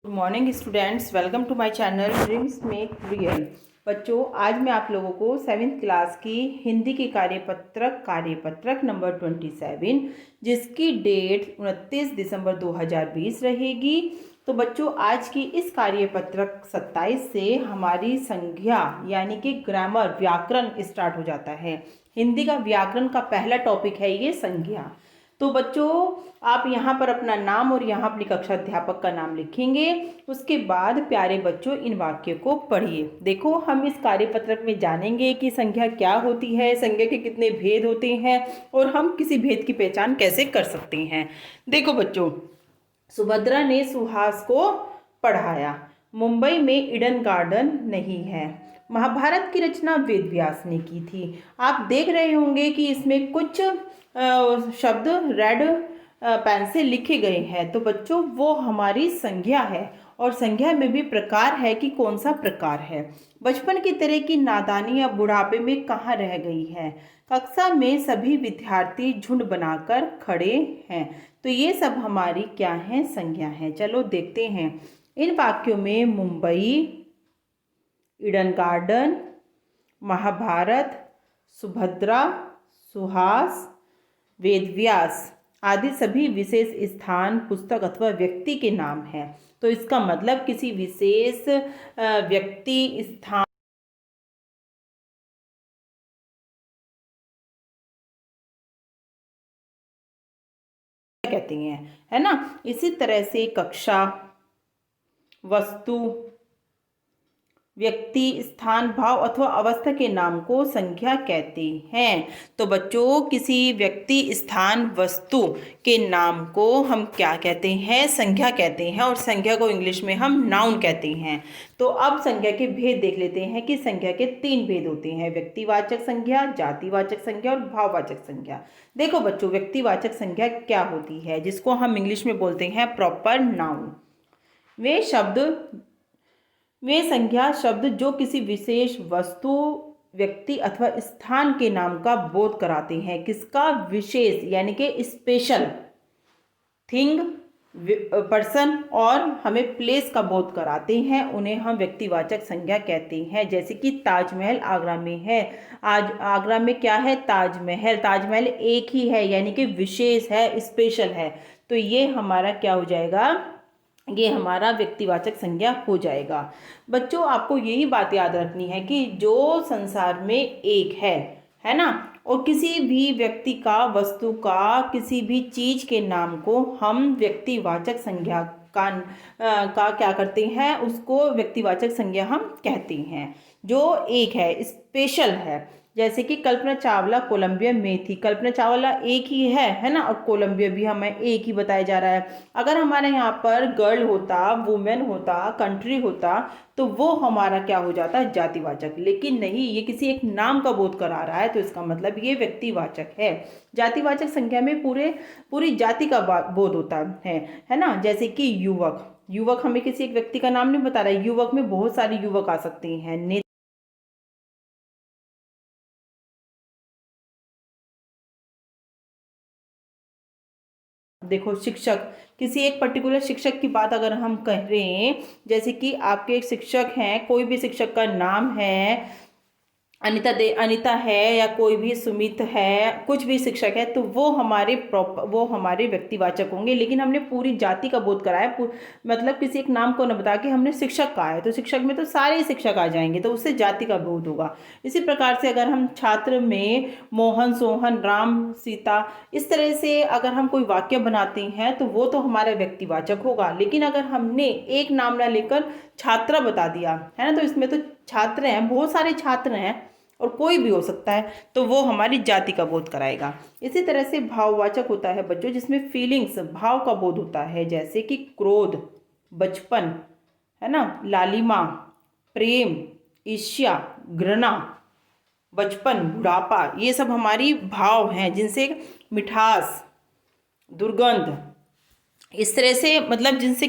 Good morning students, welcome to my channel dreams make real. बच्चों, आज मैं आप लोगों को 7th क्लास की हिंदी की कार्यपत्रक नंबर 27 जिसकी डेट 29 दिसंबर 2020 रहेगी। तो बच्चों, आज की इस कार्यपत्रक 27 से हमारी संज्ञा यानी कि ग्रामर व्याकरण स्टार्ट हो जाता है। हिंदी का व्याकरण का पहला टॉपिक है ये संज्ञा। तो बच्चों, आप यहाँ पर अपना नाम और यहाँ अपनी कक्षा अध्यापक का नाम लिखेंगे। उसके बाद प्यारे बच्चों, इन वाक्यों को पढ़िए। देखो, हम इस कार्यपत्रक में जानेंगे कि संज्ञा क्या होती है, संज्ञा के कितने भेद होते हैं और हम किसी भेद की पहचान कैसे कर सकते हैं। देखो बच्चों, सुभद्रा ने सुहास को पढ़ाया। मुंबई में ईडन गार्डन नहीं है। महाभारत की रचना वेद व्यास ने की थी। आप देख रहे होंगे कि इसमें कुछ शब्द रेड पेन से लिखे गए हैं। तो बच्चों, वो हमारी संज्ञा है और संज्ञा में भी प्रकार है कि कौन सा प्रकार है। बचपन की तरह की नादानी अब बुढ़ापे में कहाँ रह गई है। कक्षा में सभी विद्यार्थी झुंड बनाकर खड़े हैं। तो ये सब हमारी क्या है, संज्ञा है। चलो देखते हैं इन वाक्यों में मुंबई, ईडन गार्डन, महाभारत, सुभद्रा, सुहास, वेदव्यास आदि सभी विशेष स्थान, पुस्तक अथवा व्यक्ति के नाम हैं। तो इसका मतलब किसी विशेष व्यक्ति, स्थान कहते हैं, है ना। इसी तरह से कक्षा, वस्तु, व्यक्ति, स्थान, भाव अथवा अवस्था के नाम को संज्ञा कहते हैं। तो बच्चों, किसी व्यक्ति, स्थान, वस्तु के नाम को हम क्या कहते हैं, संज्ञा कहते हैं। और संज्ञा को इंग्लिश में हम नाउन कहते हैं। तो अब संज्ञा के भेद देख लेते हैं कि संज्ञा के 3 भेद होते हैं: व्यक्तिवाचक संज्ञा, जातिवाचक संज्ञा और भाववाचक संज्ञा। देखो बच्चों, व्यक्तिवाचक संज्ञा क्या होती है, जिसको हम इंग्लिश में बोलते हैं प्रॉपर नाउन। वे संज्ञा शब्द जो किसी विशेष वस्तु, व्यक्ति अथवा स्थान के नाम का बोध कराते हैं। किसका? विशेष यानी कि स्पेशल थिंग, पर्सन और हमें प्लेस का बोध कराते हैं। उन्हें हम व्यक्तिवाचक संज्ञा कहते हैं। जैसे कि ताजमहल आगरा में है। आज आगरा में क्या है? ताजमहल। ताजमहल एक ही है यानी कि विशेष है, स्पेशल है। तो ये हमारा क्या हो जाएगा? ये हमारा व्यक्तिवाचक संज्ञा हो जाएगा। बच्चों, आपको यही बात याद रखनी है कि जो संसार में एक है ना, और किसी भी व्यक्ति का, वस्तु का, किसी भी चीज के नाम को हम व्यक्तिवाचक संज्ञा का क्या करते हैं, उसको व्यक्तिवाचक संज्ञा हम कहते हैं। जो एक है, स्पेशल है। जैसे कि कल्पना चावला कोलंबिया में थी। कल्पना चावला एक ही है ना, और कोलंबिया भी हमें एक ही बताया जा रहा है। अगर हमारे यहाँ पर गर्ल होता, वुमेन होता, कंट्री होता, तो वो हमारा क्या हो जाता है? जातिवाचक। लेकिन नहीं, ये किसी एक नाम का बोध करा रहा है, तो इसका मतलब ये व्यक्तिवाचक है। जातिवाचक संज्ञा में पूरी जाति का बोध होता है ना। जैसे कि युवक हमें किसी एक व्यक्ति का नाम नहीं बता रहा है। युवक में बहुत सारे युवक आ सकते हैं। देखो, शिक्षक, किसी एक पर्टिकुलर शिक्षक की बात अगर हम कर रहे हैं, जैसे कि आपके एक शिक्षक हैं, कोई भी शिक्षक का नाम है अनिता है, या कोई भी सुमित है, कुछ भी शिक्षक है, तो वो हमारे व्यक्तिवाचक होंगे। लेकिन हमने पूरी जाति का बोध कराया, मतलब किसी एक नाम को न बता के हमने शिक्षक कहा है, तो शिक्षक में तो सारे ही शिक्षक आ जाएंगे, तो उससे जाति का बोध होगा। इसी प्रकार से अगर हम छात्र में मोहन, सोहन, राम, सीता, इस तरह से अगर हम कोई वाक्य बनाते हैं, तो वो तो हमारा व्यक्तिवाचक होगा। लेकिन अगर हमने एक नाम ना लेकर छात्रा बता दिया है ना, तो इसमें तो छात्र हैं, बहुत सारे छात्र हैं और कोई भी हो सकता है, तो वो हमारी जाति का बोध कराएगा। इसी तरह से भाववाचक होता है बच्चों, जिसमें फीलिंग्स, भाव का बोध होता है। जैसे कि क्रोध, बचपन, है ना, लालिमा, प्रेम, ईर्ष्या, घृणा, बचपन, बुढ़ापा, ये सब हमारी भाव हैं, जिनसे मिठास, दुर्गंध, इस तरह से, मतलब जिनसे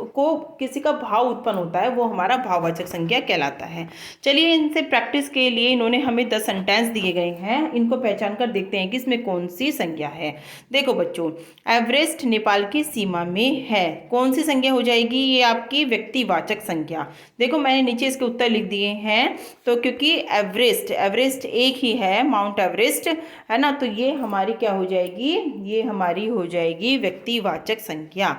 को किसी का भाव उत्पन्न होता है वो हमारा भाववाचक संज्ञा कहलाता है। चलिए इनसे प्रैक्टिस के लिए इन्होंने हमें 10 सेंटेंस दिए गए हैं, इनको पहचान कर देखते हैं कि इसमें कौन सी संज्ञा है। देखो बच्चों, एवरेस्ट नेपाल की सीमा में है, कौन सी संज्ञा हो जाएगी? ये आपकी व्यक्तिवाचक संज्ञा। देखो मैंने नीचे इसके उत्तर लिख दिए हैं, तो क्योंकि एवरेस्ट एक ही है, माउंट एवरेस्ट है ना, तो ये हमारी क्या हो जाएगी? ये हमारी हो जाएगी व्यक्तिवाचक संज्ञा।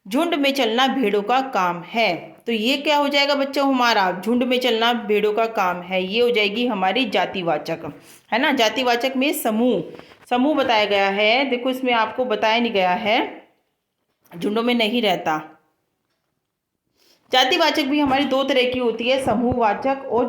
झुंड में चलना भेड़ों का काम है, तो ये क्या हो जाएगा बच्चों? हमारा झुंड में चलना भेड़ों का काम है, ये हो जाएगी हमारी जातिवाचक, है ना। जातिवाचक में समूह बताया गया है। देखो इसमें आपको बताया नहीं गया है, झुंडों में नहीं रहता। जातिवाचक भी हमारी दो तरह की होती है, समूहवाचक और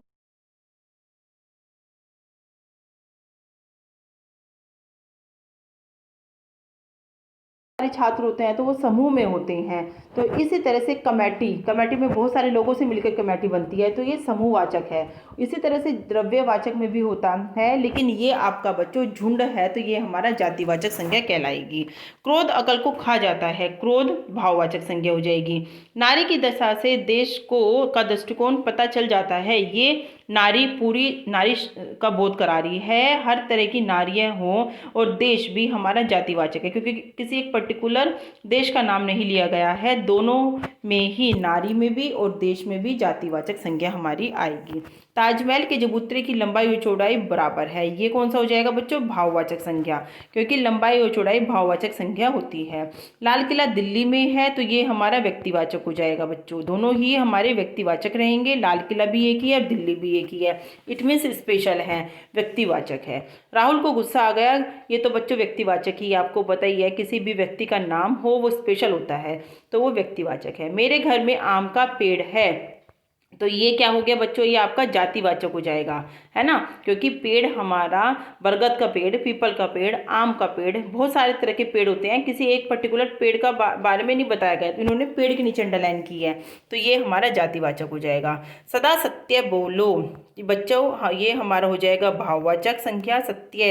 छात्र होते हैं तो वो समूह में होते हैं। तो इसी तरह से कमेटी में बहुत सारे लोगों से मिलकर कमेटी बनती है, तो ये समूहवाचक है। इसी तरह से द्रव्यवाचक में भी होता है, लेकिन ये आपका बच्चों झुंड है, तो ये हमारा जातिवाचक संज्ञा कहलाएगी। क्रोध अकल को खा जाता है, क्रोध भाववाचक संज्ञा हो जाएगी। नारी की दशा से देश का दृष्टिकोण पता चल जाता है, ये नारी पूरी नारी का बोध करा रही है, हर तरह की नारियां हों। और देश भी हमारा जातिवाचक है, क्योंकि किसी एक पर्टिकुलर देश का नाम नहीं लिया गया है, दोनों में ही, नारी में भी और देश में भी जातिवाचक संज्ञा हमारी आएगी। ताजमहल के चबूतरे की लंबाई और चौड़ाई बराबर है, ये कौन सा हो जाएगा बच्चों? भाववाचक संज्ञा, क्योंकि लंबाई और चौड़ाई भाववाचक संज्ञा होती है। लाल किला दिल्ली में है, तो ये हमारा व्यक्तिवाचक हो जाएगा बच्चों, दोनों ही हमारे व्यक्तिवाचक रहेंगे। लाल किला भी एक ही है और दिल्ली भी एक ही है, इट मीन्स स्पेशल है, व्यक्तिवाचक है। राहुल को गुस्सा आ गया, ये तो बच्चों व्यक्तिवाचक ही, आपको पता ही है, किसी भी व्यक्ति का नाम हो वो स्पेशल होता है, तो वो व्यक्तिवाचक है। मेरे घर में आम का पेड़ है, तो ये क्या हो गया बच्चों? ये आपका जातिवाचक हो जाएगा, है ना, क्योंकि पेड़ हमारा बरगद का पेड़, पीपल का पेड़, आम का पेड़, बहुत सारे तरह के पेड़ होते हैं, किसी एक पर्टिकुलर पेड़ का बारे में नहीं बताया गया, तो इन्होंने पेड़ के नीचे अंडरलाइन की है, तो ये हमारा जातिवाचक हो जाएगा। सदा सत्य बोलो बच्चों, हाँ, ये हमारा हो जाएगा भाववाचक संज्ञा। सत्य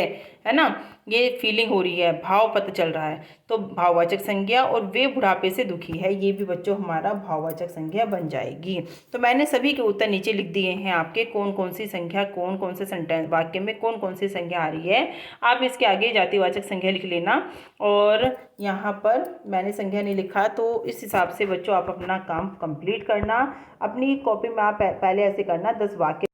है ना, ये फीलिंग हो रही है, भाव पता चल रहा है, तो भाववाचक संज्ञा। और वे बुढ़ापे से दुखी है, ये भी बच्चों हमारा भाववाचक संज्ञा बन जाएगी। तो मैंने सभी के उत्तर नीचे लिख दिए हैं आपके, कौन कौन सी संख्या, कौन कौन से सेंटेंस वाक्य में कौन कौन सी संज्ञा आ रही है। आप इसके आगे जातिवाचक संज्ञा लिख लेना, और यहाँ पर मैंने संज्ञा नहीं लिखा, तो इस हिसाब से बच्चों आप अपना काम कंप्लीट करना। अपनी कॉपी में आप पहले ऐसे करना, 10 वाक्य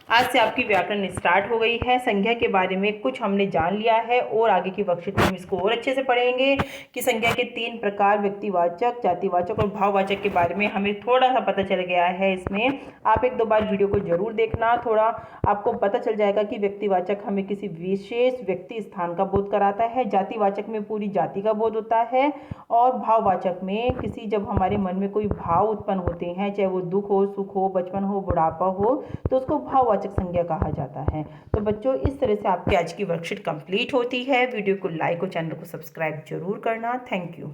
आज से आपकी व्याकरण स्टार्ट हो गई है। संज्ञा के बारे में कुछ हमने जान लिया है, और आगे की वर्कशीट में हम इसको और अच्छे से पढ़ेंगे कि संज्ञा के 3 प्रकार, व्यक्तिवाचक, जातिवाचक और भाववाचक के बारे में हमें थोड़ा सा पता चल गया है। इसमें आप 1-2 बार वीडियो को जरूर देखना, थोड़ा आपको पता चल जाएगा कि व्यक्तिवाचक हमें किसी विशेष व्यक्ति स्थान का बोध कराता है, जातिवाचक में पूरी जाति का बोध होता है, और भाववाचक में किसी जब हमारे मन में कोई भाव उत्पन्न होते हैं, चाहे वो दुख हो, सुख हो, बचपन हो, बुढ़ापा हो, तो उसको भाववाचक संज्ञा कहा जाता है। तो बच्चों इस तरह से आपकी आज की वर्कशीट कंप्लीट होती है। वीडियो को लाइक और चैनल को सब्सक्राइब जरूर करना। Thank you.